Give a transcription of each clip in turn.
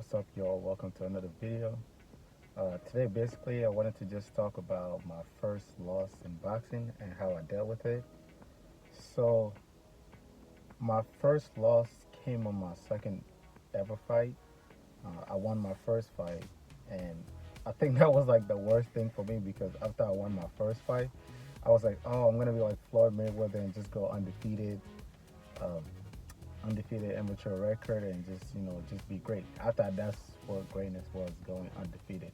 What's up, y'all? Welcome to another video. Today, basically, I wanted to just talk about my first loss in boxing and how I dealt with it. So, my first loss came on my second ever fight. I won my first fight, and I think that was like the worst thing for me because after I won my first fight, I was like, oh, I'm gonna be like Floyd Mayweather and just go undefeated. Um, Undefeated amateur record and just be great. I thought that's what greatness was, going undefeated.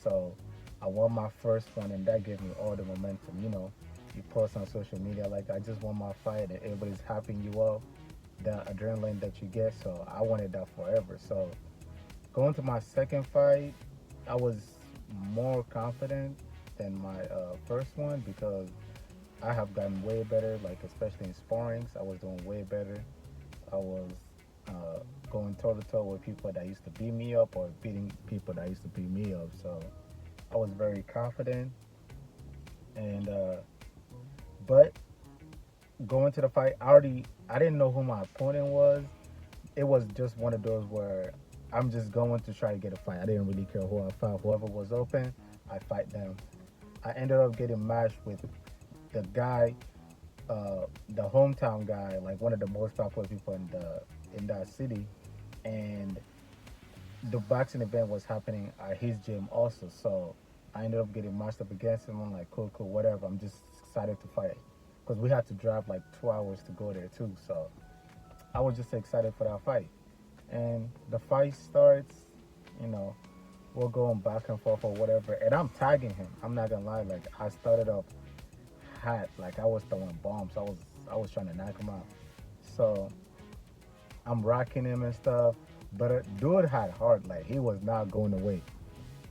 So I won my first one and that gave me all the momentum. You post on social media like I just won my fight and everybody's hyping you up, the adrenaline that you get. So I wanted that forever. So going to my second fight, I was more confident than my first one because I have gotten way better, like especially in sparrings. I was doing way better. I was going toe to toe with people that used to beat me up or beating people that used to beat me up. So I was very confident. And but going to the fight, I didn't know who my opponent was. It was just one of those where I'm just going to try to get a fight. I didn't really care who I fought. Whoever was open, I fight them. I ended up getting matched with the guy, the hometown guy, like one of the most popular people in that city, and the boxing event was happening at his gym also. So I ended up getting matched up against him. I'm like, cool, cool, whatever. I'm just excited to fight because we had to drive like 2 hours to go there too. So I was just excited for that fight. And the fight starts, you know, we're going back and forth or whatever, and I'm tagging him. I'm not gonna lie, like I started off hot, like I was throwing bombs. I was trying to knock him out. So I'm rocking him and stuff. But dude had heart. Like he was not going away.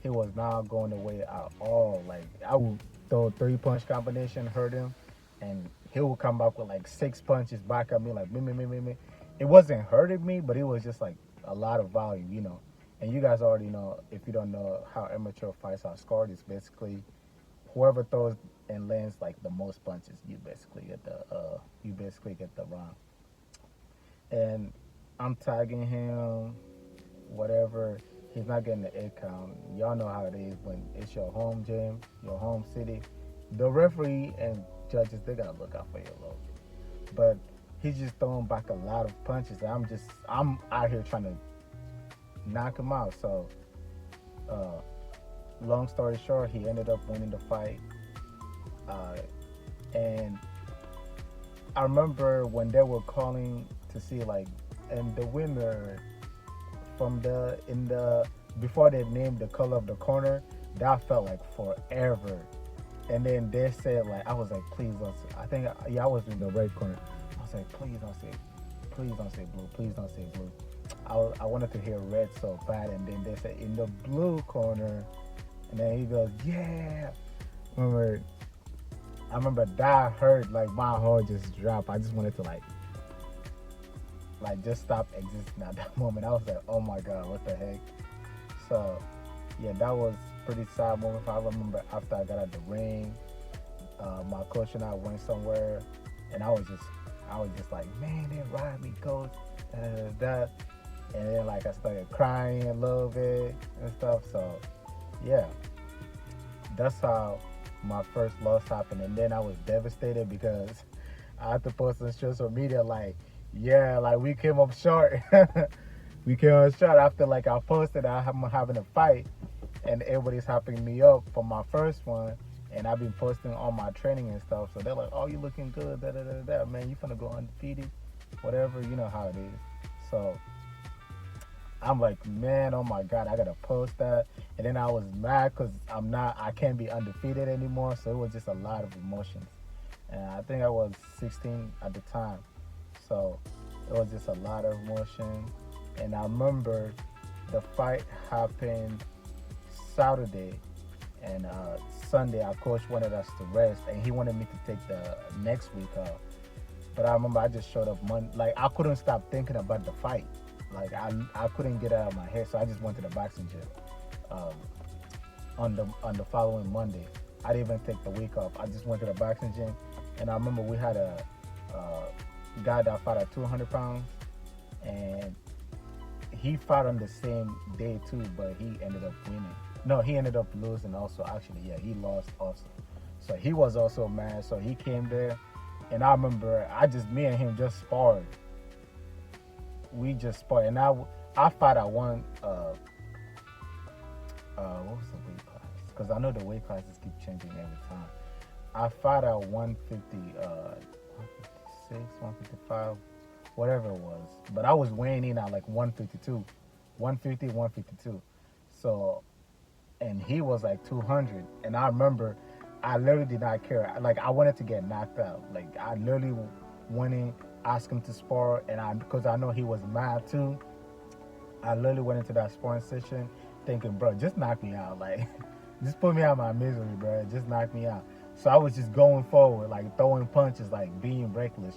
He was not going away at all. Like I would throw 3 punch combination, hurt him, and he would come back with like 6 punches back at me, like me, me, me, me, me. It wasn't hurting me, but it was just like a lot of volume. And you guys already know, if you don't know how amateur fights are scored, it's basically whoever throws and lands like the most punches, you basically get the round. And I'm tagging him, whatever. He's not getting the 8 count. Y'all know how it is when it's your home gym, your home city. The referee and judges, they gotta look out for your load. But he's just throwing back a lot of punches. I'm out here trying to knock him out. So, uh, long story short, he ended up winning the fight. Uh, and I remember when they were calling to see like, and the winner from the in the before they named the color of the corner, that felt like forever. And then they said like, I was like, please don't say. I think yeah, I was in the red corner. I was like, please don't say blue, please don't say blue. I wanted to hear red so bad, and then they said in the blue corner, and then he goes, yeah. Remember, I remember that hurt, like my heart just dropped. I just wanted to like just stop existing at that moment. I was like, oh my god, what the heck? So yeah, that was pretty sad moment. I remember after I got out the ring, my coach and I went somewhere, and I was just like, man, they ride me, coach. Da, da, da, da. And then like I started crying a little bit and stuff. So yeah, that's how my first loss happened. And then I was devastated because I had to post on social media like, yeah, like we came up short. We came up short after like I posted I'm having a fight, and everybody's hyping me up for my first one. And I've been posting all my training and stuff. So they're like, oh, you looking good, da da da da. Man, you finna go undefeated, whatever. You know how it is. So I'm like, man, oh my god, I gotta post that. And then I was mad because I can't be undefeated anymore. So it was just a lot of emotions. And I think I was 16 at the time. So it was just a lot of emotion. And I remember the fight happened Saturday, and Sunday our coach wanted us to rest, and he wanted me to take the next week off. But I remember I just showed up Monday. Like I couldn't stop thinking about the fight. Like I couldn't get it out of my head, so I just went to the boxing gym um, on the following Monday. I didn't even take the week off. I just went to the boxing gym, and I remember we had a guy that fought at 200 pounds, and he fought on the same day too, but he ended up winning. No, he ended up losing also. Actually, yeah, he lost also. So he was also mad. So he came there, and I remember me and him just sparred. We just sparred, and I fought at one. What was the weight class? Because I know the weight classes keep changing every time. I fought at 150, 156, 155, whatever it was. But I was weighing in at like 152, 150, 152. So, and he was like 200. And I remember I literally did not care. Like, I wanted to get knocked out. Like, I literally went in, asked him to spar, and because I know he was mad too, I literally went into that sparring session thinking, bro, just knock me out. Like, just put me out of my misery, bro. Just knock me out. So I was just going forward, like throwing punches, like being reckless,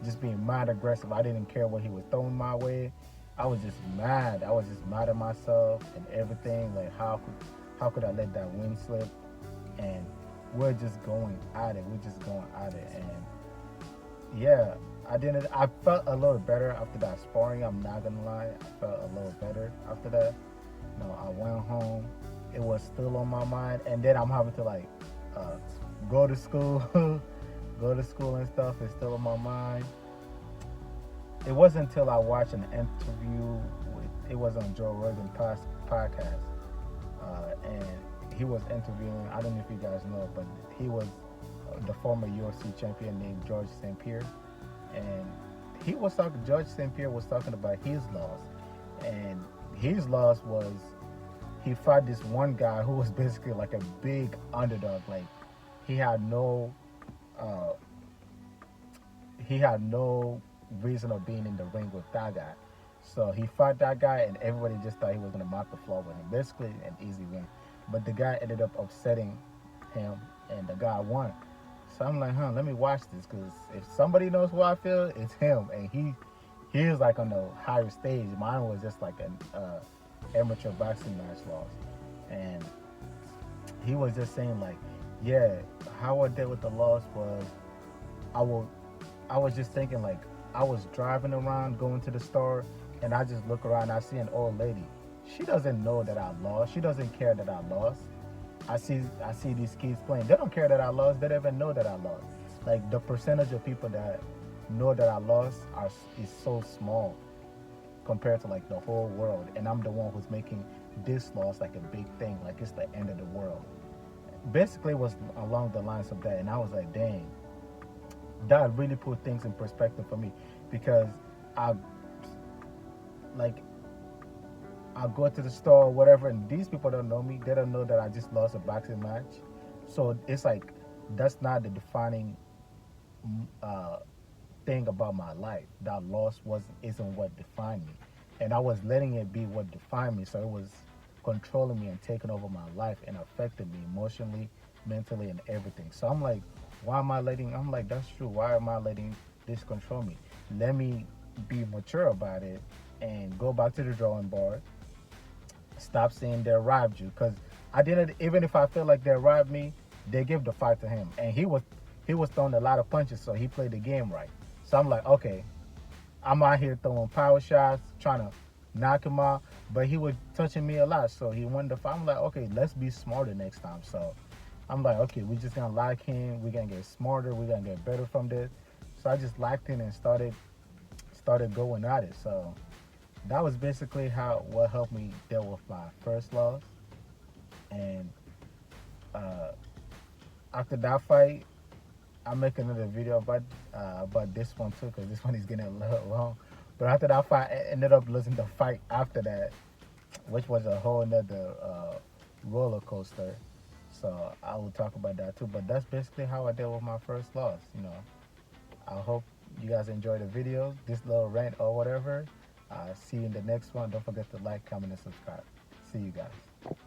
just being mad aggressive. I didn't care what he was throwing my way. I was just mad. I was just mad at myself and everything. Like, how could I let that win slip? And we're just going at it. We're just going at it. And yeah, I felt a little better after that sparring. I'm not gonna lie. I felt a little better after that. I went home. It was still on my mind, and then I'm having to like uh, go to school, go to school and stuff. It's still on my mind. It wasn't until I watched an interview it was on Joe Rogan podcast, and he was interviewing. I don't know if you guys know, but he was the former UFC champion named George St. Pierre, and George St. Pierre was talking about his loss, and his loss was he fought this one guy who was basically like a big underdog. Like he had no uh, he had no reason of being in the ring with that guy. So he fought that guy, and everybody just thought he was gonna mop the floor with him. Basically, an easy win. But the guy ended up upsetting him, and the guy won. So I'm like, let me watch this, because if somebody knows who I feel, it's him, and he is like on the higher stage. Mine was just like an amateur boxing match loss, and he was just saying like, yeah, how I dealt with the loss was, I will, I was just thinking like, I was driving around, going to the store, and I just look around, I see an old lady. She doesn't know that I lost. She doesn't care that I lost. I see these kids playing. They don't care that I lost. They don't even know that I lost. Like the percentage of people that know that I lost is so small compared to like the whole world. And I'm the one who's making this loss like a big thing, like it's the end of the world. Basically, it was along the lines of that, and I was like, dang, that really put things in perspective for me, because I like I go to the store or whatever, and these people don't know me. They don't know that I just lost a boxing match. So it's like that's not the defining uh, thing about my life. That loss isn't what defined me, and I was letting it be what defined me. So it was controlling me and taking over my life and affecting me emotionally, mentally, and everything. So I'm like, why am I letting? I'm like, that's true. Why am I letting this control me? Let me be mature about it and go back to the drawing board. Stop saying they robbed you, because I didn't. Even if I feel like they robbed me, they give the fight to him, and he was throwing a lot of punches, so he played the game right. So I'm like, okay, I'm out here throwing power shots, trying to knock him out, but he was touching me a lot, so he won the fight. I'm like, okay, let's be smarter next time. So I'm like, okay, we're just gonna lock in. We're gonna get smarter. We're gonna get better from this. So I just locked in and started going at it. So that was basically what helped me deal with my first loss. And uh, after that fight, I'll make another video about this one too, because this one is getting a little long. But after that fight, I ended up losing the fight after that, which was a whole nother roller coaster. So I will talk about that too. But that's basically how I dealt with my first loss. I hope you guys enjoyed the video, this little rant or whatever. See you in the next one. Don't forget to like, comment, and subscribe. See you guys.